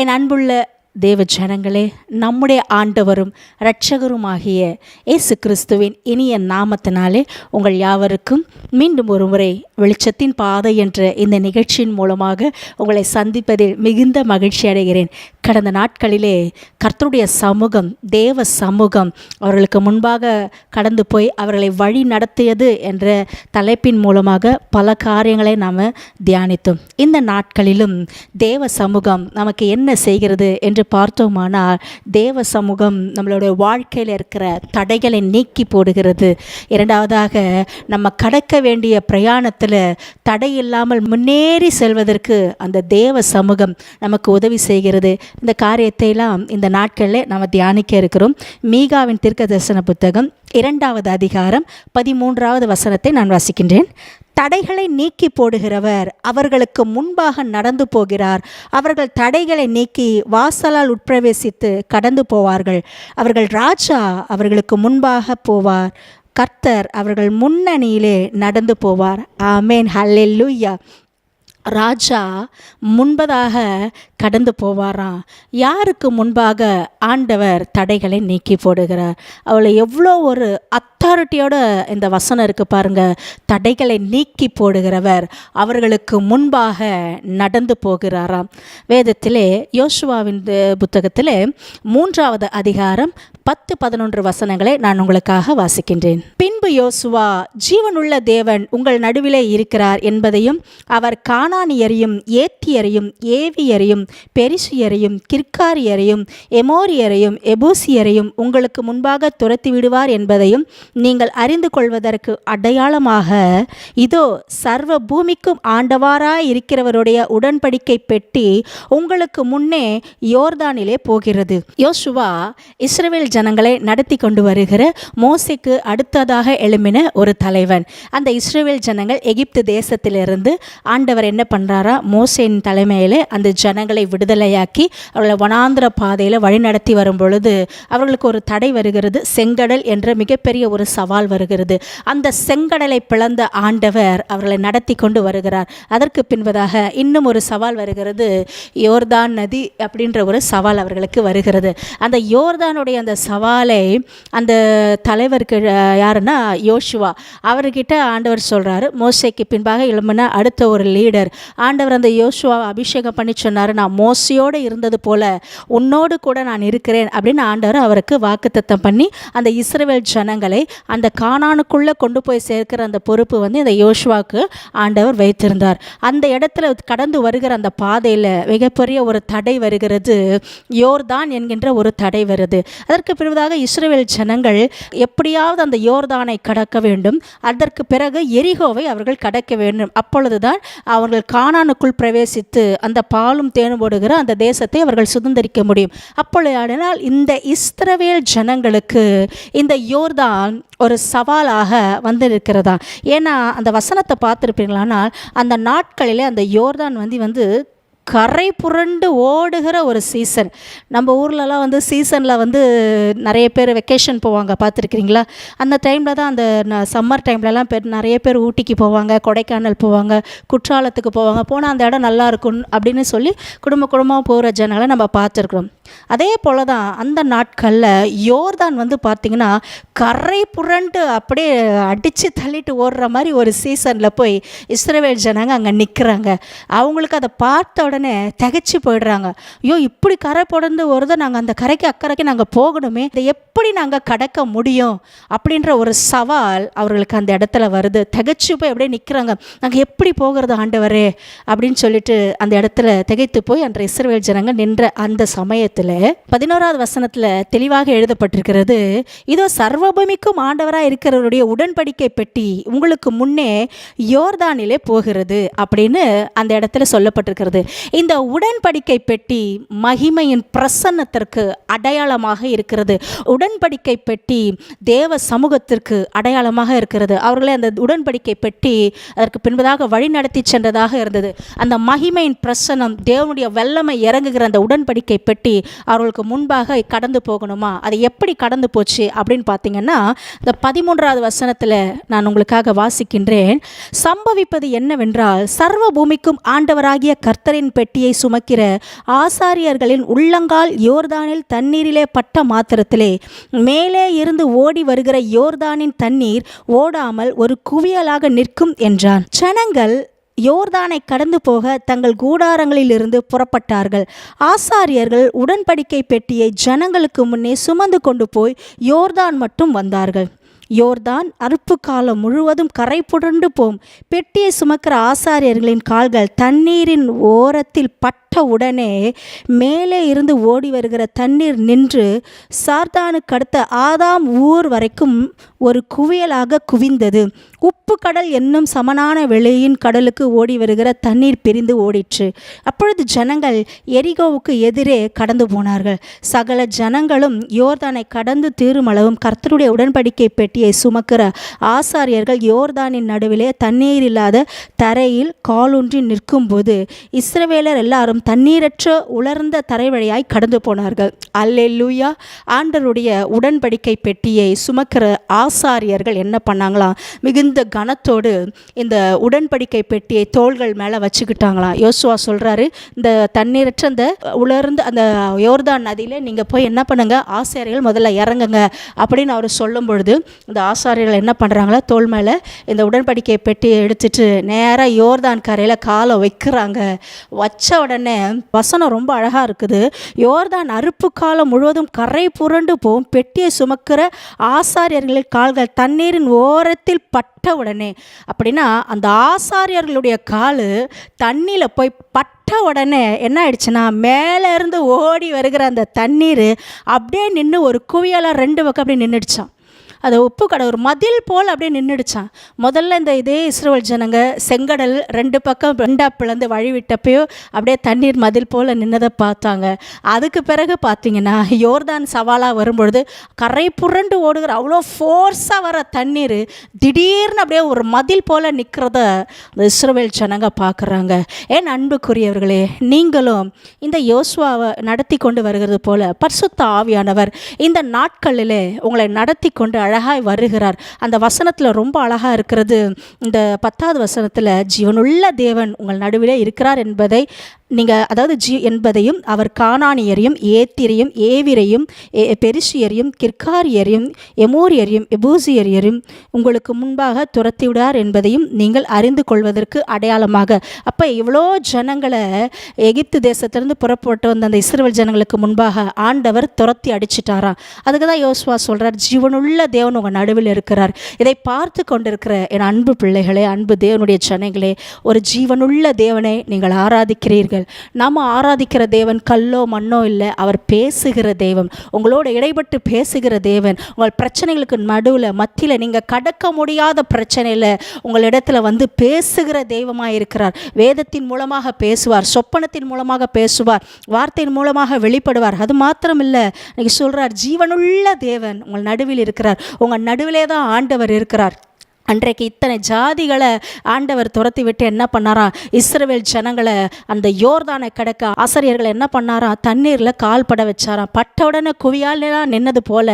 என் அன்புள்ள தேவ ஜனங்களே, நம்முடைய ஆண்டவரும் இரட்சகருமாகிய இயேசு கிறிஸ்துவின் இனிய நாமத்தினாலே உங்கள் யாவருக்கும் மீண்டும் ஒரு முறை வெளிச்சத்தின் பாதை என்ற இந்த நிகழ்ச்சியின் மூலமாக உங்களை சந்திப்பதில் மிகுந்த மகிழ்ச்சி அடைகிறேன். கடந்த நாட்களிலே கர்த்தருடைய சமூகம், தேவ சமூகம் அவர்களுக்கு முன்பாக கடந்து போய் அவர்களை வழி நடத்தியது என்ற தலைப்பின் மூலமாக பல காரியங்களை நாம் தியானித்தோம். இந்த நாட்களிலும் தேவ சமூகம் நமக்கு என்ன செய்கிறது என்று பார்த்தோமானால், தேவ சமூகம் நம்மளுடைய வாழ்க்கையில் இருக்கிற தடைகளை நீக்கி போடுகிறது. இரண்டாவதாக, நம்ம கடக்க வேண்டிய பிரயாணத்தில் தடை இல்லாமல் முன்னேறி செல்வதற்கு அந்த தேவ சமூகம் நமக்கு உதவி செய்கிறது. இந்த காரியத்தை எல்லாம் இந்த நாட்களில் நம்ம தியானிக்க இருக்கிறோம். மீகாவின் தீர்க்கதரிசன புத்தகம் 2வது அதிகாரம் 13வது வசனத்தை நான் வாசிக்கின்றேன். தடைகளை நீக்கி போடுகிறவர் அவர்களுக்கு முன்பாக நடந்து போகிறார். அவர்கள் தடைகளை நீக்கி வாசலால் உட்பிரவேசித்து கடந்து போவார்கள். அவர்கள் ராஜா அவர்களுக்கு முன்பாக போவார். கர்த்தர் அவர்கள் முன்னணியிலே நடந்து போவார். ஆமேன், ஹல்லேலூயா. ராஜா முன்பதாக கடந்து போவாராம். யாருக்கு முன்பாக? ஆண்டவர் தடைகளை நீக்கி போடுகிறார். அவளை எவ்வளோ ஒரு அத்தாரிட்டியோட இந்த வசனம் இருக்குது பாருங்க. தடைகளை நீக்கி போடுகிறவர் அவர்களுக்கு முன்பாக நடந்து போகிறாராம். வேதத்திலே யோசுவாவின் புத்தகத்திலே 3வது அதிகாரம் 10-11 வசனங்களை நான் உங்களுக்காக வாசிக்கின்றேன். பின்பு யோசுவா, ஜீவனுள்ள தேவன் உங்கள் நடுவிலே இருக்கிறார் என்பதையும், அவர் கானானியரையும் ஏத்தியரையும் ஏவியரையும் பெரிசியரையும் கிர்காரியரையும் எமோரியரையும் எபூசியரையும் உங்களுக்கு முன்பாக துரத்தி விடுவார் என்பதையும் நீங்கள் அறிந்து கொள்வதற்கு அடையாளமாக, இதோ சர்வ பூமிக்கும் ஆண்டவராய் இருக்கிறவருடைய உடன்படிக்கை பெட்டி உங்களுக்கு முன்னே யோர்தானிலே போகிறது. யோசுவா இஸ்ரவேல் ஜனங்களை நடத்தி கொண்டு வருகிற மோசேக்கு அடுத்ததாக எழும்பின ஒரு தலைவன். அந்த இஸ்ரவேல் ஜனங்கள் எகிப்து தேசத்திலிருந்து ஆண்டவர் என்ன பண்ணுறாரா, மோசேயின் தலைமையில் அந்த ஜனங்களை விடுதலையாக்கி அவர்களை வனாந்திர பாதையில் வழி நடத்தி வரும் பொழுது அவர்களுக்கு ஒரு தடை வருகிறது. செங்கடல் என்ற மிகப்பெரிய ஒரு சவால் வருகிறது. அந்த செங்கடலை பிளந்த ஆண்டவர் அவர்களை நடத்தி கொண்டு வருகிறார். அதற்கு பின்பதாக இன்னும் ஒரு சவால் வருகிறது. யோர்தான் நதி அப்படின்ற ஒரு சவால் அவர்களுக்கு வருகிறது. அந்த யோர்தானுடைய அந்த சவாலை அந்த தலைவருக்கு யாருன்னா யோசுவா, அவர்கிட்ட ஆண்டவர் சொல்கிறாரு, மோசேக்கு பின்பாக எழும்பின அடுத்த ஒரு லீடர். ஆண்டவர் அந்த யோசுவாவை அபிஷேகம் பண்ணி சொன்னார், நான் மோசையோடு இருந்தது போல உன்னோடு கூட நான் இருக்கிறேன் அப்படின்னு ஆண்டவர் அவருக்கு வாக்குத்தத்தம் பண்ணி அந்த இஸ்ரவேல் ஜனங்களை அந்த கானானுக்குள்ளே கொண்டு போய் சேர்க்கிற அந்த பொறுப்பு இந்த யோசுவாவுக்கு ஆண்டவர் வைத்திருந்தார். அந்த இடத்துல கடந்து வருகிற அந்த பாதையில் மிகப்பெரிய ஒரு தடை வருகிறது. யோர்தான் என்கின்ற ஒரு தடை வருது. அதற்கு பிறகு இஸ்ரவேல் ஜனங்கள் எப்படியாவது அந்த யோர்தானை கடக்க வேண்டும். அதற்கு பிறகு எரிகோவை அவர்கள் கடக்க வேண்டும். அப்பொழுதுதான் அவர்கள் கானானுக்குள் பிரவேசித்து அந்த பாலும் தேனும் ஓடுகிற அந்த தேசத்தை அவர்கள் சுதந்திரிக்க முடியும். அப்பொழுதானால் இந்த இஸ்ரவேல் ஜனங்களுக்கு இந்த யோர்தான் ஒரு சவாலாக இருக்கிறதா. ஏன்னா அந்த வசனத்தை பார்த்துருப்பீங்களானால், அந்த நாட்களிலே அந்த யோர்தான் வந்து கரை புரண்டு ஓடுகிற ஒரு சீசன். நம்ம ஊர்லலாம் சீசனில் நிறைய பேர் வெக்கேஷன் போவாங்க, பார்த்துருக்கிறீங்களா? அந்த டைமில் தான், அந்த சம்மர் டைம்லலாம் நிறைய பேர் ஊட்டிக்கு போவாங்க, கொடைக்கானல் போவாங்க, குற்றாலத்துக்கு போவாங்க. போனால் அந்த இடம் நல்லா இருக்கும் அப்படின்னு சொல்லி குடும்பமாக போகிற ஜனங்களை நம்ம பார்த்துருக்குறோம். அதே போல் தான் அந்த நாட்களில் யோர்தான் பார்த்திங்கன்னா கரை புரண்டு அப்படியே அடித்து தள்ளிட்டு ஓடுற மாதிரி ஒரு சீசனில் போய் இஸ்ரவேல் ஜனங்க அங்கே நிற்கிறாங்க. அவங்களுக்கு அதை பார்த்த உடனே திகைச்சு போயிடுறாங்க. ஐயோ, இப்படி கரை புரண்டு வருது, நாங்கள் அந்த கரைக்கு அக்கறைக்கு நாங்கள் போகணுமே, இதை எப்படி நாங்கள் கடக்க முடியும் அப்படின்ற ஒரு சவால் அவர்களுக்கு அந்த இடத்துல வருது. திகைச்சு போய் அப்படியே நிற்கிறாங்க. நாங்கள் எப்படி போகிறது ஆண்டவரே அப்படின்னு சொல்லிட்டு அந்த இடத்துல திகைத்து போய் அன்ற இஸ்ரவேல் ஜனங்க நின்ற அந்த சமயத்தில் 11வது வசனத்தில் தெளிவாக எழுதப்பட்டிருக்கிறது, இதோ சர்வபூமிக்கும் ஆண்டவராக இருக்கிறவருடைய உடன்படிக்கை பெட்டி உங்களுக்கு முன்னே யோர்தானிலே போகிறது அப்படின்னு அந்த இடத்துல சொல்லப்பட்டிருக்கிறது. இந்த உடன்படிக்கை பெட்டி மகிமையின் பிரசன்னத்திற்கு அடையாளமாக இருக்கிறது. உடன்படிக்கை பெட்டி தேவ சமூகத்திற்கு அடையாளமாக இருக்கிறது. அவர்களை அந்த உடன்படிக்கை பெட்டி அதற்கு பின்பதாக வழி நடத்தி சென்றதாக இருந்தது. அந்த மகிமையின் பிரசன்னம், தேவனுடைய வல்லமை இறங்குகிற அந்த உடன்படிக்கை பெட்டி அவர்களுக்கு முன்பாக கடந்து போகணுமா? அது எப்படி கடந்து போச்சு அப்படின்னு பார்த்தீங்கன்னா, இந்த 13வது வசனத்தில் நான் உங்களுக்காக வாசிக்கின்றேன். சம்பவிப்பது என்னவென்றால், சர்வ பூமிக்கும் ஆண்டவராகிய கர்த்தரின் பெட்டியை சுமக்கிற ஆசாரியர்களின் உள்ளங்கால் யோர்தானில் தண்ணீரிலே பட்ட மாத்திரத்திலே மேலே இருந்து ஓடி வருகிற யோர்தானின் தண்ணீர் ஓடாமல் ஒரு குவியலாக நிற்கும் என்றான். ஜனங்கள் யோர்தானை கடந்து போக தங்கள் கூடாரங்களிலிருந்து புறப்பட்டார்கள். ஆசாரியர்கள் உடன்படிக்கை பெட்டியை ஜனங்களுக்கு முன்னே சுமந்து கொண்டு போய் யோர்தான் மட்டும் வந்தார்கள். யோர்தான் அறுப்பு காலம் முழுவதும் கரை புரண்டு போம். பெட்டியை சுமக்கிற ஆசாரியர்களின் கால்கள் தண்ணீரின் ஓரத்தில் பட்ட உடனே மேலே இருந்து ஓடி வருகிற தண்ணீர் நின்று சார்தானுக்கு அடுத்த ஆதாம் ஊர் வரைக்கும் ஒரு குவியலாக குவிந்தது. உப்பு கடல் என்னும் சமனான வெளியின் கடலுக்கு ஓடி வருகிற தண்ணீர் பிரிந்து ஓடிற்று. அப்பொழுது ஜனங்கள் எரிகோவுக்கு எதிரே கடந்து போனார்கள். சகல ஜனங்களும் யோர்தானை கடந்து தீருமளவும் கர்த்தருடைய உடன்படிக்கை பெட்டியை சுமக்கிற ஆசாரியர்கள் யோர்தானின் நடுவிலே தண்ணீர் இல்லாத தரையில் காலூன்றி நிற்கும்போது இஸ்ரவேலர் எல்லாரும் தண்ணீரற்ற உலர்ந்த தரை வழியாய் கடந்து போனார்கள். அல்லேலூயா. ஆண்டவருடைய உடன்படிக்கை பெட்டியை சுமக்கிற ஆசாரியர்கள் என்ன பண்ணாங்களாம்? மிகுந்த கனத்தோடு இந்த உடன்படிக்கை பெட்டியை தோள்கள் மேலே வச்சுக்கிட்டாங்களாம். யோசுவா சொல்கிறாரு, இந்த தண்ணீரற்ற அந்த உலர்ந்து அந்த யோர்தான் நதியில் நீங்கள் போய் என்ன பண்ணுங்க, ஆசாரியர்கள் முதல்ல இறங்குங்க அப்படின்னு அவர் சொல்லும் பொழுது இந்த ஆசாரியர்கள் என்ன பண்ணுறாங்களா, தோள் மேலே இந்த உடன்படிக்கை பெட்டியை எடுத்துட்டு நேராக யோர்தான் கரையில் காலை வைக்கிறாங்க. வச்ச உடனே வசனம் ரொம்ப அழகாக இருக்குது. யோர்தான் அறுப்பு காலம் முழுவதும் கரை புரண்டு போகும். பெட்டியை சுமக்கிற ஆசாரியர்களின் கால்கள் தண்ணீரின் ஓரத்தில் பட்ட உடனே, அப்படின்னா அந்த ஆசாரியர்களுடைய காலு தண்ணியில் போய் பட்ட உடனே என்ன ஆயிடுச்சுன்னா, மேலே இருந்து ஓடி வருகிற அந்த தண்ணீர் அப்படியே நின்று ஒரு குவியலாக ரெண்டு பக்கம் அப்படியே நின்றுடுச்சான். அது உப்பு கடை ஒரு மதில் போல் அப்படியே நின்றுடுச்சான். முதல்ல இதே இஸ்ரவேல் ஜனங்க செங்கடல் ரெண்டு பக்கம் ரெண்டா பிளந்து வழிவிட்டப்பையோ அப்படியே தண்ணீர் மதில் போல் நின்னதை பார்த்தாங்க. அதுக்கு பிறகு பார்த்தீங்கன்னா யோர்தான் சவாலாக வரும்பொழுது கரை புரண்டு ஓடுகிற அவ்வளோ ஃபோர்ஸாக வர தண்ணீர் திடீர்னு அப்படியே ஒரு மதில் போல் நிற்கிறத இந்த இஸ்ரவேல் ஜனங்க பார்க்குறாங்க. ஏன் அன்புக்குரியவர்களே, நீங்களும் இந்த யோசுவாவை நடத்தி கொண்டு வருகிறது போல பரிசுத்த ஆவியானவர் இந்த நாட்களிலே உங்களை நடத்தி கொண்டு அழகாய் வருகிறார். அந்த வசனத்தில் ரொம்ப அழகாக இருக்கிறது. இந்த 10வது வசனத்தில் ஜீவனுள்ள தேவன் உங்கள் நடுவிலே இருக்கிறார் என்பதை நீங்கள் என்பதையும் அவர் கானானியரையும் ஏத்திரையும் ஏவிரையும் பெரிசியரையும் கிர்காரியரையும் எமோரியரையும் எபூசியரையும் உங்களுக்கு முன்பாக துரத்திவிடார் என்பதையும் நீங்கள் அறிந்து கொள்வதற்கு அடையாளமாக. அப்போ இவ்வளோ ஜனங்களை எகிப்து தேசத்திலிருந்து புறப்பட்டு வந்த அந்த இஸ்ரவேல் ஜனங்களுக்கு முன்பாக ஆண்டவர் துரத்தி அடிச்சிட்டாராம். அதுக்கு தான் யோசுவா சொல்கிறார், ஜீவனுள்ள தேவன் உங்கள் நடுவில் இருக்கிறார். இதை பார்த்து கொண்டிருக்கிற என் அன்பு பிள்ளைகளே, அன்பு தேவனுடைய ஜனங்களே, ஒரு ஜீவனுள்ள தேவனை நீங்கள் ஆராதிக்கிறீர்கள். நம்ம ஆராதிக்கிற தேவன் கல்லோ மண்ணோ இல்லை, அவர் பேசுகிற தேவன், உங்களோட இடைப்பட்டு பேசுகிற தேவன். உங்கள் பிரச்சனைகளுக்கு நடுவில் மத்தியில் நீங்கள் கடக்க முடியாத பிரச்சனையில் உங்களிடத்துல வந்து பேசுகிற தெய்வமாக இருக்கிறார். வேதத்தின் மூலமாக பேசுவார், சொப்பனத்தின் மூலமாக பேசுவார், வார்த்தையின் மூலமாக வெளிப்படுவார். அது மாத்திரம் இல்லை, நீங்கள் சொல்கிறார் ஜீவனுள்ள தேவன் உங்கள் நடுவில் இருக்கிறார். உங்கள் நடுவிலே தான் ஆண்டவர் இருக்கிறார். அன்றைக்கு இத்தனை ஜாதிகளை ஆண்டவர் துரத்தி விட்டு என்ன பண்ணாராம், இஸ்ரவேல் ஜனங்களை அந்த யோர்தானை கடக்க ஆசாரியர்களை என்ன பண்ணாராம், தண்ணீரில் கால் பட வச்சாராம். பட்ட உடனே குவியாலாம் நின்னது போல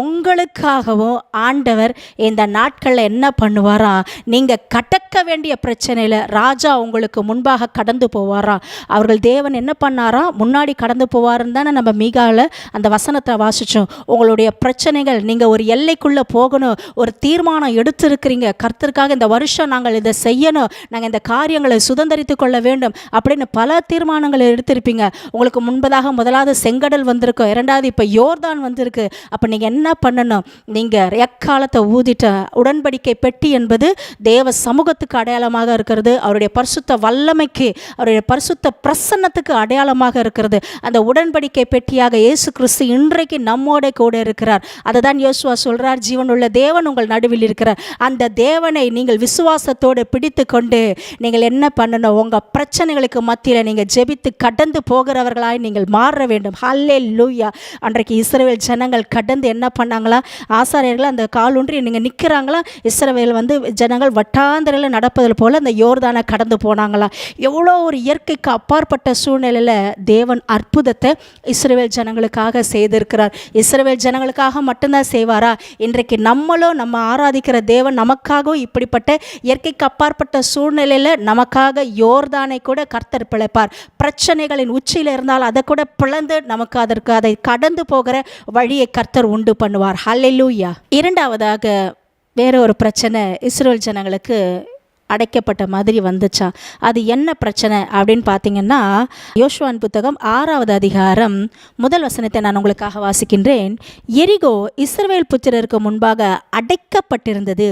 உங்களுக்காகவும் ஆண்டவர் இந்த நாட்களில் என்ன பண்ணுவாராம், நீங்கள் கடக்க வேண்டிய பிரச்சனையில் ராஜா உங்களுக்கு முன்பாக கடந்து போவாராம். அவர்கள் தேவன் என்ன பண்ணாராம், முன்னாடி கடந்து போவாருன்னு தானே நம்ம மீகாவில் அந்த வசனத்தை வாசித்தோம். உங்களுடைய பிரச்சனைகள் நீங்கள் ஒரு எல்லைக்குள்ளே போகணும், ஒரு தீர்மானம் எடுத்து கர்த்தருக்காக இந்த வருஷம் நாங்கள் இதை செய்யணும், நாங்கள் இந்த காரியங்களை சுதந்திரித்து கொள்ள வேண்டும் அப்படின்னு பல தீர்மானங்களை எடுத்திருப்பீங்க. உங்களுக்கு முன்பதாக முதலாவது செங்கடல் வந்திருக்கு, இரண்டாவது இப்போ யோர்தான் வந்திருக்கு. அப்போ நீங்கள் என்ன பண்ணணும், நீங்கள் எக்காலத்தை ஊதிட்ட உடன்படிக்கை பெட்டி என்பது தேவ சமூகத்துக்கு அடையாளமாக இருக்கிறது, அவருடைய பரிசுத்த வல்லமைக்கு அவருடைய பரிசுத்த பிரசன்னத்துக்கு அடையாளமாக இருக்கிறது. அந்த உடன்படிக்கை பெட்டியாக இயேசு கிறிஸ்து இன்றைக்கு நம்மோட கூட இருக்கிறார். அதை தான் யோசுவா சொல்கிறார், ஜீவனுள்ள தேவன் உங்கள் நடுவில் இருக்கிறார். அந்த தேவனை நீங்கள் விசுவாசத்தோடு பிடித்து கொண்டு நீங்கள் என்ன பண்ணணும், உங்கள் பிரச்சனைகளுக்கு மத்தியில் நீங்கள் ஜெபித்து கடந்து போகிறவர்களாய் நீங்கள் மாற வேண்டும். ஹல்லேலூயா. அன்றைக்கு இஸ்ரவேல் ஜனங்கள் கடந்து என்ன பண்ணாங்களா, ஆசாரியர்கள் அந்த காலூன்றி நீங்கள் நிற்கிறாங்களா, இஸ்ரவேல் ஜனங்கள் வட்டாந்தரையில் நடப்பதில் போல் அந்த யோர்தானை கடந்து போனாங்களா. எவ்வளோ ஒரு இயற்கைக்கு அப்பாற்பட்ட சூழ்நிலையில் தேவன் அற்புதத்தை இஸ்ரவேல் ஜனங்களுக்காக செய்திருக்கிறார். இஸ்ரவேல் ஜனங்களுக்காக மட்டும்தான் செய்வாரா? இன்றைக்கு நம்மளும் நம்ம ஆராதிக்கிற தேவன் நமக்காகவும் இப்படிப்பட்ட இயற்கைக்கு அப்பாற்பட்ட சூழ்நிலையில் நமக்காக யோர்தானை கூட கர்த்தர் பிழைப்பார். பிரச்சனைகளின் உச்சியில் இருந்தால் அதை கூட பிளந்து நமக்கு அதை கடந்து போகிற வழியை கர்த்தர் உண்டு பண்ணுவார். ஹல்லேலூயா. இரண்டாவதாக வேற ஒரு பிரச்சனை இஸ்ரவேல் ஜனங்களுக்கு அடைக்கப்பட்ட மாதிரி வந்துச்சா. அது என்ன பிரச்சனை அப்படின்னு பார்த்தீங்கன்னா, யோசுவாவின் புத்தகம் 6வது அதிகாரம் 1 வசனத்தை நான் உங்களுக்காக வாசிக்கின்றேன். எரிகோ இஸ்ரவேல் புத்திரருக்கு முன்பாக அடைக்கப்பட்டிருந்தது,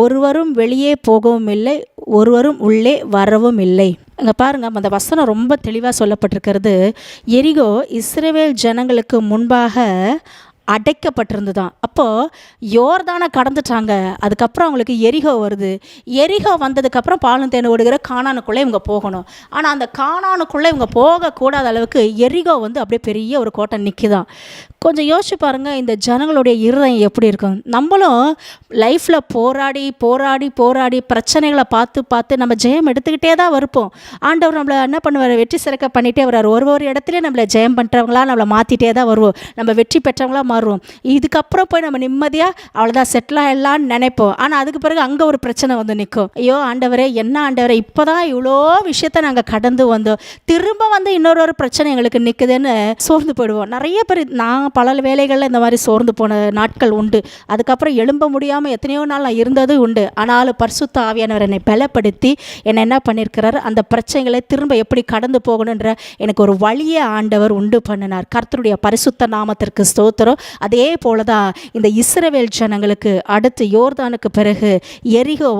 ஒருவரும் வெளியே போகவும் இல்லை, ஒருவரும் உள்ளே வரவும் இல்லை. அங்கே பாருங்கள், அந்த வசனம் ரொம்ப தெளிவாக சொல்லப்பட்டிருக்கிறது. எரிகோ இஸ்ரவேல் ஜனங்களுக்கு முன்பாக அடைக்கப்பட்டிருந்துதான். அப்போது யோர்தானை கடந்துட்டாங்க, அதுக்கப்புறம் அவங்களுக்கு எரிகோ வருது. எரிகோ வந்ததுக்கப்புறம் பாலும் தேன் ஓடுகிற கானானுக்குள்ளே இவங்க போகணும். ஆனால் அந்த கானானுக்குள்ளே இவங்க போகக்கூடாத அளவுக்கு எரிகோ அப்படியே பெரிய ஒரு கோட்டை நிற்குதான். கொஞ்சம் யோசிச்சு பாருங்கள், இந்த ஜனங்களுடைய இருதயம் எப்படி இருக்கும். நம்மளும் லைஃப்பில் போராடி போராடி போராடி பிரச்சனைகளை பார்த்து நம்ம ஜெயம் எடுத்துக்கிட்டே தான் இருப்போம். ஆண்டவர் நம்மளை என்ன பண்ணுவார், வெற்றி சிறக்க பண்ணிகிட்டே வர்றார். ஒரு இடத்துல நம்மளை ஜெயம் பண்ணுறவங்களா நம்மளை மாற்றிட்டே தான் வருவோம். நம்ம வெற்றி பெற்றவங்களா மாறுவோம். இதுக்கப்புறம் போய் நம்ம நிம்மதியாக அவ்வளோதான் செட்டில் ஆகிடலான்னு நினைப்போம். ஆனால் அதுக்கு பிறகு அங்கே ஒரு பிரச்சனை நிற்கும். ஐயோ ஆண்டவரே, என்ன ஆண்டவரே, இப்போ தான் இவ்வளோ விஷயத்தை நாங்கள் கடந்து வந்தோம், திரும்ப இன்னொரு பிரச்சனை எங்களுக்கு நிற்குதுன்னு சோர்ந்து போயிடுவோம். நிறைய பேர், நான் பல வேலைகளில் இந்த மாதிரி சோர்ந்து போன நாட்கள் உண்டு. அதுக்கப்புறம் எழும்ப முடியாமல் எத்தனையோ நாள் நான் இருந்தது உண்டு. ஆனாலும் பரிசுத்த ஆவியானவர் என்னை பலப்படுத்தி என்னை என்ன பண்ணியிருக்கிறார், அந்த பிரச்சனைகளை திரும்ப எப்படி கடந்து போகணுன்ற எனக்கு ஒரு வழியை ஆண்டவர் உண்டு பண்ணினார். கர்த்தருடைய பரிசுத்த நாமத்திற்கு ஸ்தோத்திரம். அதே போல தான் இந்த இஸ்ரவேல் ஜனங்களுக்கு அடுத்து யோர்தானுக்கு பிறகு எரிகோ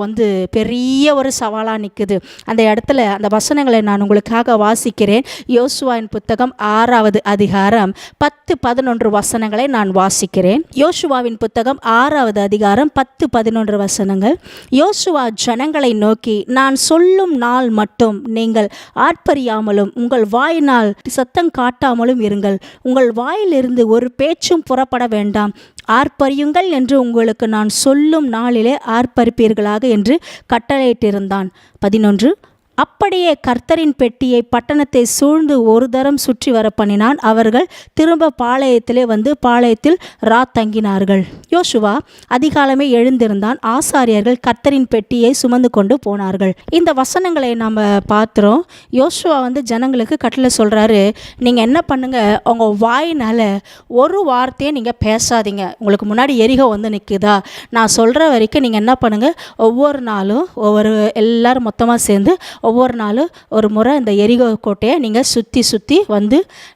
பெரிய ஒரு சவாலாக நிற்குது. அந்த இடத்துல அந்த வசனங்களை நான் உங்களுக்காக வாசிக்கிறேன். யோசுவாவின் புத்தகம் 6வது அதிகாரம் 10-11 வசனங்களை நான் வாசிக்கிறேன். யோசுவாவின் புத்தகம் 6வது அதிகாரம் 10-11 வசனங்கள். யோசுவா ஜனங்களை நோக்கி, நான் சொல்லும் நாள் மட்டும் நீங்கள் ஆர்ப்பரியாமலும் உங்கள் வாயினால் சத்தம் காட்டாமலும் இருங்கள். உங்கள் வாயிலிருந்து ஒரு பேச்சும் புறப்பட வேண்டாம். ஆர்ப்பரியுங்கள் என்று உங்களுக்கு நான் சொல்லும் நாளிலே ஆர்ப்பரிப்பீர்களாக என்று கட்டளையிட்டிருந்தான். 11. அப்படியே கர்த்தரின் பெட்டியை பட்டணத்தை சூழ்ந்து ஒரு தரம் சுற்றி வர பண்ணினான். அவர்கள் திரும்ப பாளையத்திலே பாளையத்தில் தங்கினார்கள். யோசுவா அதிகாலமே எழுந்திருந்தான். ஆசாரியர்கள் கர்த்தரின் பெட்டியை சுமந்து கொண்டு போனார்கள். இந்த வசனங்களை நம்ம பார்த்துறோம். யோசுவா ஜனங்களுக்கு கட்டளை சொல்கிறாரு, நீங்கள் என்ன பண்ணுங்க, உங்கள் வாயினால் ஒரு வார்த்தையை நீங்கள் பேசாதீங்க. உங்களுக்கு முன்னாடி எரிகோ நிற்குதா, நான் சொல்கிற வரைக்கும் நீங்கள் என்ன பண்ணுங்கள், ஒவ்வொரு நாளும் எல்லாரும் மொத்தமாக சேர்ந்து ஒவ்வொரு நாளும் ஒரு முறை இந்த எரிகோ கோட்டையை நீங்கள் சுற்றி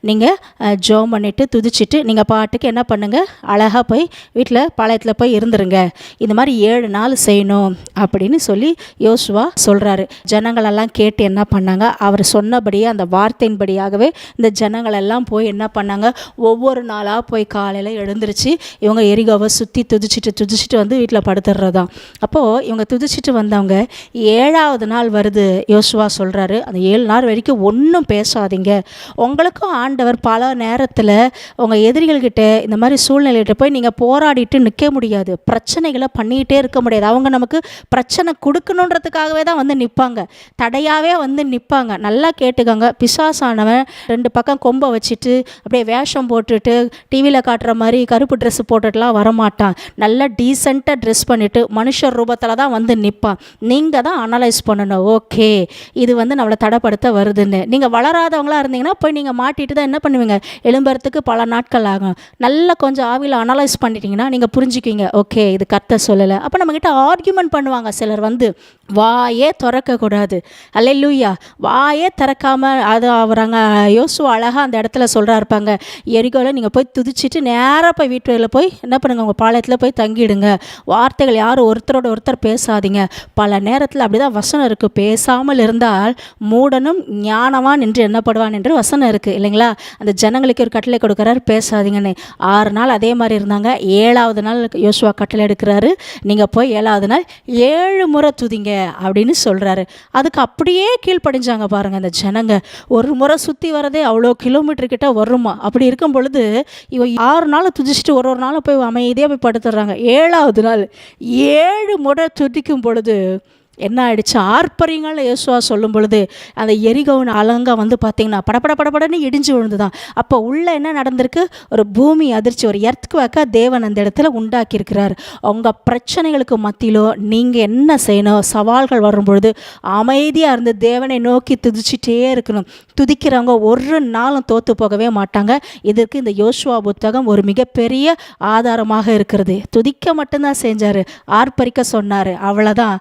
நீங்கள் ஜெபம் பண்ணிவிட்டு துதிச்சிட்டு நீங்கள் பாட்டுக்கு என்ன பண்ணுங்கள், அழகாக போய் வீட்டில் பாளையத்தில் போய் இருந்துருங்க. இந்த மாதிரி 7 நாள் செய்யணும் அப்படின்னு சொல்லி யோசுவா சொல்கிறாரு. ஜனங்களெல்லாம் கேட்டு என்ன பண்ணாங்க, அவர் சொன்னபடியே அந்த வார்த்தையின்படியாகவே இந்த ஜனங்களெல்லாம் போய் என்ன பண்ணாங்க, ஒவ்வொரு நாளாக போய் காலையில் எழுந்திருச்சு இவங்க எரிகோவை சுற்றி துதிச்சிட்டு வீட்டில் படுத்துடுறதான். அப்போது இவங்க துதிச்சிட்டு வந்தவங்க 7வது நாள் வருது. யோசுவா சொல்கிறாரு, அந்த 7 நாள் வரைக்கும் ஒன்றும் பேசாதீங்க. உங்களுக்கும் ஆண்டவர் பல நேரத்தில் உங்கள் எதிரிகள்கிட்ட இந்த மாதிரி சூழ்நிலைகிட்ட போய் நீங்கள் போராடிட்டு நிற்க முடியாது, பிரச்சனைகளை பண்ணிக்கிட்டே இருக்க முடியாது. அவங்க நமக்கு பிரச்சனை கொடுக்கணுன்றதுக்காகவே தான் நிற்பாங்க, தடையாகவே நிற்பாங்க. நல்லா கேட்டுக்கோங்க, பிசாசானவன் 2 பக்கம் கொம்பை வச்சுட்டு அப்படியே வேஷம் போட்டுட்டு டிவியில் காட்டுற மாதிரி கருப்பு ட்ரெஸ் போட்டுட்டுலாம் வரமாட்டான். நல்லா டீசெண்டாக ட்ரெஸ் பண்ணிவிட்டு மனுஷர் ரூபத்தில் தான் நிற்பான். நீங்கள் தான் அனலைஸ் பண்ணணும், ஓகே இது நம்மளை தடைப்படுத்த வருதுன்னு. நீங்கள் வளராதவங்களா இருந்தீங்கன்னா போய் நீங்கள் மாட்டிட்டு தான் என்ன பண்ணுவீங்க, எழும்புறதுக்கு பல நாட்கள் ஆகும். நல்லா கொஞ்சம் ஆவியில் அனலைஸ் பண்ணிட்டீங்கன்னா நீங்கள் புரிஞ்சுக்குவீங்க, ஓகே இது கர்த்தர் சொல்லலை. அப்போ நம்மக்கிட்ட ஆர்கியூமெண்ட் பண்ணுவாங்க சிலர், வாயே திறக்கக்கூடாது. அல்லேலூயா. வாயே திறக்காமல் அது அவராங்க யோசுவா அழகாக அந்த இடத்துல சொல்கிறா இருப்பாங்க, எரிகோவில் நீங்கள் போய் துதிச்சிட்டு நேராக போய் வீட்டில் போய் என்ன பண்ணுங்க, உங்கள் பாளையத்தில் போய் தங்கிடுங்க. வார்த்தைகள் யாரும் ஒருத்தரோட ஒருத்தர் பேசாதீங்க. பல நேரத்தில் அப்படி தான் வசனம் இருக்குது, பேசாமல் இருந்தால் மூடனும் ஞானவான் என்று எண்ணப்படுவான் என்று வசனம் இருக்குது இல்லைங்களா. அந்த ஜனங்களுக்கு ஒரு கட்டளை கொடுக்குறாரு, பேசாதீங்கன்னு. 6 நாள் அதே மாதிரி இருந்தாங்க. 7வது நாள் யோசுவா கட்டளை எடுக்கிறாரு, நீங்கள் போய் 7வது நாள் 7 முறை துதிங்க அப்படின்னு சொல்கிறாரு. அதுக்கு அப்படியே கீழ்ப்படிஞ்சாங்க பாருங்கள் அந்த ஜனங்க. ஒரு முறை சுற்றி வரதே அவ்வளோ கிலோமீட்டர் கிட்ட வருமா. அப்படி இருக்கும் பொழுது இவன் 6 நாள் துதிச்சுட்டு ஒரு நாள் போய் அமைதியாக போய் படுத்துடுறாங்க. 7வது நாள் 7 முறை துதிக்கும் பொழுது என்ன ஆயிடுச்சு, ஆர்ப்பரிங்கள்னு யோசுவா சொல்லும் பொழுது அந்த எரிகோவின் அலங்கம் வந்து பார்த்திங்கன்னா படப்படன்னு இடிஞ்சு விழுந்துதான். அப்போ உள்ள என்ன நடந்திருக்கு, ஒரு பூமி அதிர்ச்சி, ஒரு எர்த்குவேக்கை தேவன் அந்த இடத்துல உண்டாக்கியிருக்கிறார். உங்கள் பிரச்சனைகளுக்கு மத்தியிலோ நீங்கள் என்ன செய்யணும், சவால்கள் வரும்பொழுது அமைதியாக இருந்து தேவனை நோக்கி துதிச்சிட்டே இருக்கணும். துதிக்கிறவங்க ஒரு நாளும் தோற்று போகவே மாட்டாங்க. இதற்கு இந்த யோசுவா புத்தகம் ஒரு மிகப்பெரிய ஆதாரமாக இருக்கிறது. துதிக்க மட்டும்தான் செஞ்சார், ஆர்ப்பரிக்க சொன்னார், அவ்வளோதான்.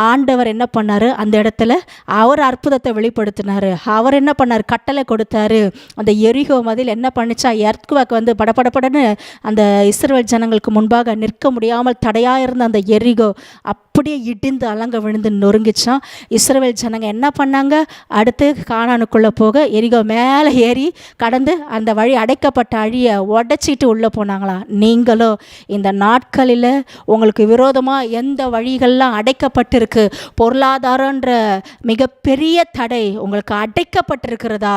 ஆண்டவர் என்ன பண்ணார், அந்த இடத்துல அவர் அற்புதத்தை வெளிப்படுத்தினார். அவர் என்ன பண்ணார், கட்டளை கொடுத்தாரு. அந்த எரிகோ மதில் என்ன பண்ணிச்சா, எர்த்குவேக் வந்து படபடன்னு அந்த இஸ்ரவேல் ஜனங்களுக்கு முன்பாக நிற்க முடியாமல் தடையாக இருந்த அந்த எரிகோ அப்படியே இடிந்து அலங்க விழுந்து நொறுங்கிச்சான். இஸ்ரவேல் ஜனங்க என்ன பண்ணாங்க, அடுத்து கானானுக்குள்ளே போக எரிகோ மேலே ஏறி கடந்து அந்த வழி அடைக்கப்பட்ட அழியை உடைச்சிட்டு உள்ளே போனாங்களா? நீங்களோ இந்த நாட்களில் உங்களுக்கு விரோதமாக எந்த வழிகள்லாம் அடைக்கப்பட்டிருக்கு, பொருளாதாரன்ற மிகப்பெரிய தடை உங்களுக்கு அடைக்கப்பட்டிருக்கிறதா?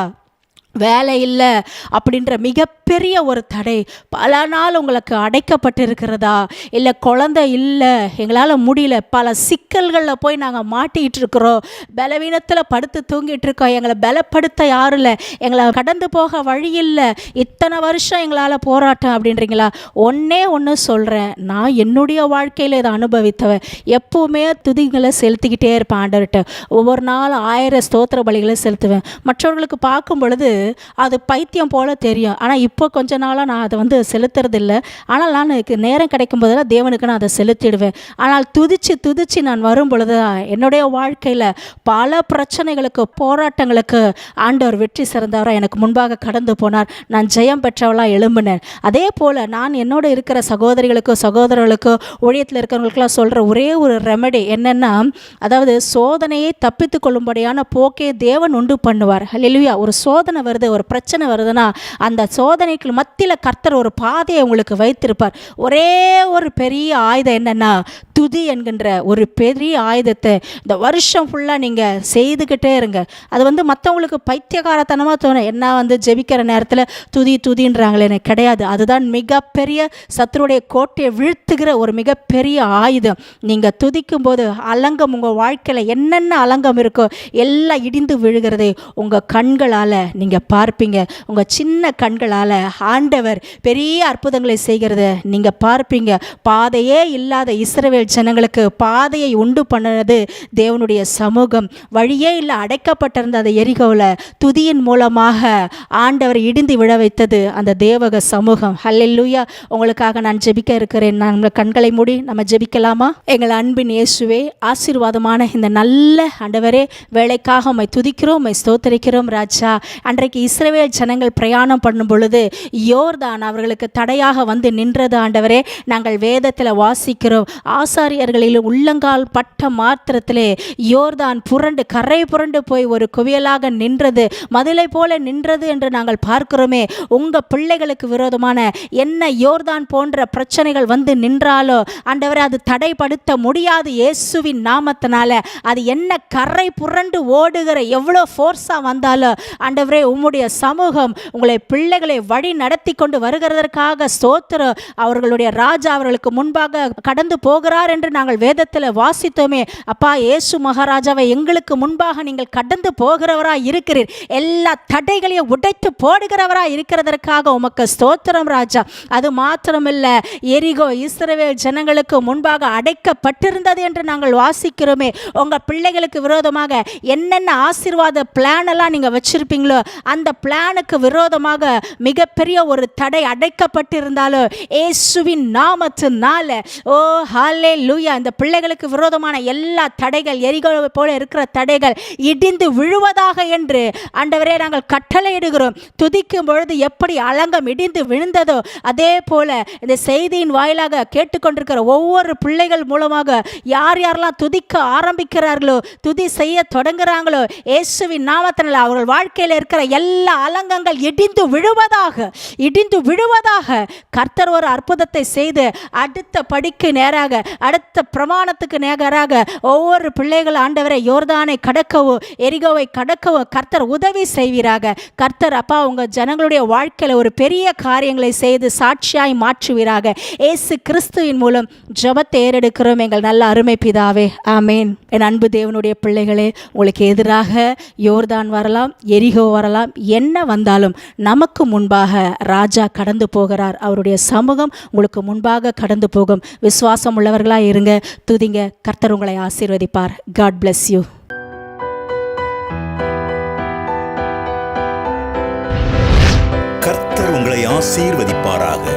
வேலை இல்லை அப்படின்ற மிகப்பெரிய ஒரு தடை பல நாள் உங்களுக்கு அடைக்கப்பட்டிருக்கிறதா? இல்லை குழந்தை இல்லை, எங்களால் முடியல, பல சிக்கல்களில் போய் நாங்கள் மாட்டிகிட்டு இருக்கிறோம், பலவீனத்தில் படுத்து தூங்கிட்டு இருக்கோம், எங்களை பலப்படுத்த யாரும் இல்லை, எங்களை கடந்து போக வழி இல்லை, இத்தனை வருஷம் எங்களால் போராட்டம் அப்படின்றீங்களா? ஒன்று சொல்கிறேன், நான் என்னுடைய வாழ்க்கையில் இதை அனுபவித்தவன். எப்போவுமே துதிகளை செலுத்திக்கிட்டே இருப்பேன் ஆண்டவர்கிட்ட. ஒவ்வொரு நாள் 1000 ஸ்தோத்திர பலிகளை செலுத்துவேன். மற்றவர்களுக்கு பார்க்கும் பொழுது அது பைத்தியம் போல தெரியும். ஆனால் இப்போ கொஞ்ச நாளாக நான் அதை வந்து செலுத்துறதில்லை. ஆனால் நான் நேரம் கிடைக்கும் போதெல்லாம் தேவனுக்கு நான் அதை செலுத்திடுவேன். ஆனால் துதிச்சு நான் வரும் பொழுது என்னுடைய வாழ்க்கையில் பல பிரச்சனைகளுக்கு, போராட்டங்களுக்கு ஆண்டவர் வெற்றி சிறந்தவராக எனக்கு முன்பாக கடந்து போனார். நான் ஜெயம் பெற்றவளாக எழும்பினேன். அதே போல் நான் என்னோட இருக்கிற சகோதரிகளுக்கோ சகோதரர்களுக்கோ ஊழியத்தில் இருக்கிறவங்களுக்கெல்லாம் சொல்கிற ஒரே ஒரு ரெமெடி என்னென்னா, அதாவது சோதனையை தப்பித்து கொள்ளும்படியான போக்கே தேவன் உண்டு பண்ணுவார். ஹல்லேலூயா. ஒரு சோதனை வருது, ஒரு பிரச்சனை வருதுன்னா அந்த சோதனைக்கு மத்தியில் கர்த்தர் ஒரு பாதையை உங்களுக்கு வைத்திருப்பார். ஒரே ஒரு பெரிய ஆயுதம் என்னென்னா, துதி என்கின்ற ஒரு பெரிய ஆயுதத்தை இந்த வருஷம் ஃபுல்லாக நீங்கள் செய்துக்கிட்டே இருங்க. அது வந்து மற்றவங்களுக்கு பைத்தியகாரத்தனமாக தோணும், என்ன வந்து ஜெபிக்கிற நேரத்தில் துதின்றாங்களே, எனக்கு கிடையாது. அதுதான் மிகப்பெரிய சத்துருடைய கோட்டையை வீழ்த்துகிற ஒரு மிகப்பெரிய ஆயுதம். நீங்கள் துதிக்கும் போது அலங்கம், உங்கள் வாழ்க்கையில் என்னென்ன அலங்கம் இருக்கோ எல்லாம் இடிந்து விழுகிறதை உங்கள் கண்களால் நீங்கள் பார்ப்பீங்க. உங்கள் சின்ன கண்களால் ஆண்டவர் பெரிய அற்புதங்களை செய்கிறத நீங்கள் பார்ப்பீங்க. பாதையே இல்லாத இஸ்ரவேல் ஜனங்களுக்கு பாதையை உண்டு பண்ணது தேவனுடைய சமூகம். வழியே இல்லை, அடைக்கப்பட்டிருந்த அந்த எரிகோவில் துதியின் மூலமாக ஆண்டவர் இடிந்து விழ வைத்தது அந்த தேவக சமூகம். ஹல்லேலூயா. உங்களுக்காக நான் ஜெபிக்க இருக்கிறேன். நம்ம கண்களை மூடி நம்ம ஜெபிக்கலாமா? எங்கள் அன்பின் இயேசுவே, ஆசீர்வாதமான இந்த நல்ல ஆண்டவரே, வேலைக்காக உம்மை துதிக்கிறோம், உம்மை ஸ்தோத்திரிக்கிறோம் ராஜா. அன்றைக்கு இஸ்ரவேல் ஜனங்கள் பிரயாணம் பண்ணும் பொழுது யோர்தான் அவர்களுக்கு தடையாக வந்து நின்றது ஆண்டவரே. நாங்கள் வேதத்தில் வாசிக்கிறோம், ஆசாரியர்களில் உள்ளங்கால் பட்ட மாத்திரத்திலே யோர்தான் புரண்டு கரை புரண்டு போய் ஒரு குவியலாக நின்றது, மதிலை போல நின்றது என்று நாங்கள் பார்க்கிறோமே. உங்கள் பிள்ளைகளுக்கு விரோதமான என்ன யோர்தான் போன்ற பிரச்சனைகள் வந்து நின்றாலோ ஆண்டவரே, அது தடைப்படுத்த முடியாது இயேசுவின் நாமத்தினால. அது என்ன கரை புரண்டு ஓடுகிற எவ்வளோ ஃபோர்ஸாக வந்தாலும் ஆண்டவரே, உம்முடைய சமூகம் உங்களை பிள்ளைகளை வழி நடத்தி கொண்டு வருகிறதற்காக ஸ்தோத்திரம். அவர்களுடைய ராஜா அவர்களுக்கு முன்பாக கடந்து போகிறார் என்று நாங்கள் வேதத்தில் வாசித்தோமே. அப்பா, இயேசு மகாராஜாவை எங்களுக்கு முன்பாக நீங்கள் கடந்து போகிறவராய் இருக்கிறீர். எல்லா தடைகளையும் உடைத்து போடுகிறவராய் இருக்கிறதற்காக உமக்கு ஸ்தோத்திரம் ராஜா. அது மாத்திரமில்லை, எரிகோ இஸ்ரவேல் ஜனங்களுக்கு முன்பாக அடைக்கப்பட்டிருந்தது என்று நாங்கள் வாசிக்கிறோமே. உங்கள் பிள்ளைகளுக்கு விரோதமாக என்னென்ன ஆசீர்வாத பிளான் எல்லாம் நீங்கள் வச்சிருப்பீங்களோ அந்த பிளானுக்கு விரோதமாக மிகப்பெரிய ஒரு தடை அடைக்கப்பட்டிருந்தாலும் இயேசுவின் நாமத்தினால, ஓ ஹல்லேலூயா, இந்த பிள்ளைகளுக்கு விரோதமான எல்லா தடைகள், எரிகோ போல இருக்கிற தடைகள் இடிந்து விழுவதாக என்று ஆண்டவரே நாங்கள் கட்டளையிடுகிறோம். துதிக்கும் பொழுது எப்படி அலங்கம் இடிந்து விழுந்ததோ அதே போல இந்த செய்தியின் வாயிலாக கேட்டுக்கொண்டிருக்கிற ஒவ்வொரு பிள்ளைகள் மூலமாக யார் யாரெல்லாம் துதிக்க ஆரம்பிக்கிறார்களோ, துதி செய்ய தொடங்குகிறாங்களோ, இயேசுவின் நாமத்தினால் அவர்கள் வாழ்க்கையில் இருக்கிற எல்லா அலங்கங்கள் இடிந்து விழுவதாக. கர்த்தர் ஒரு அற்புதத்தை செய்து அடுத்த படிக்கு நேராக, அடுத்த பிரமாணத்துக்கு நேராக ஒவ்வொரு பிள்ளைகள் ஆண்டவரை யோர்தானை கடக்கவோ எரிகோவை கடக்கவோ கர்த்தர் உதவி செய்வீராக. கர்த்தர் அப்பா உங்கள் ஜனங்களுடைய வாழ்க்கையில் ஒரு பெரிய காரியங்களை செய்து சாட்சியாய் மாற்றுவீராக. இயேசு கிறிஸ்துவின் மூலம் ஜெபத்தை ஏறெடுக்கிறோம் எங்கள் நல்ல அருமை பிதாவே, ஆமேன். என் அன்பு தேவனுடைய பிள்ளைகளே, உங்களுக்கு எதிராக யோர்தான் வரலாம், எரிகோ வரலாம், என்ன வந்தாலும் நமக்கு முன்பாக ராஜா கடந்து போகிறார். அவருடைய சமூகம் உங்களுக்கு முன்பாக கடந்து போகும். விசுவாசம் உள்ளவர்களாக இருங்க, துதிங்க. கர்த்தர் உங்களை ஆசீர்வதிப்பார். God bless you. கர்த்தர் உங்களை ஆசீர்வதிப்பாராக.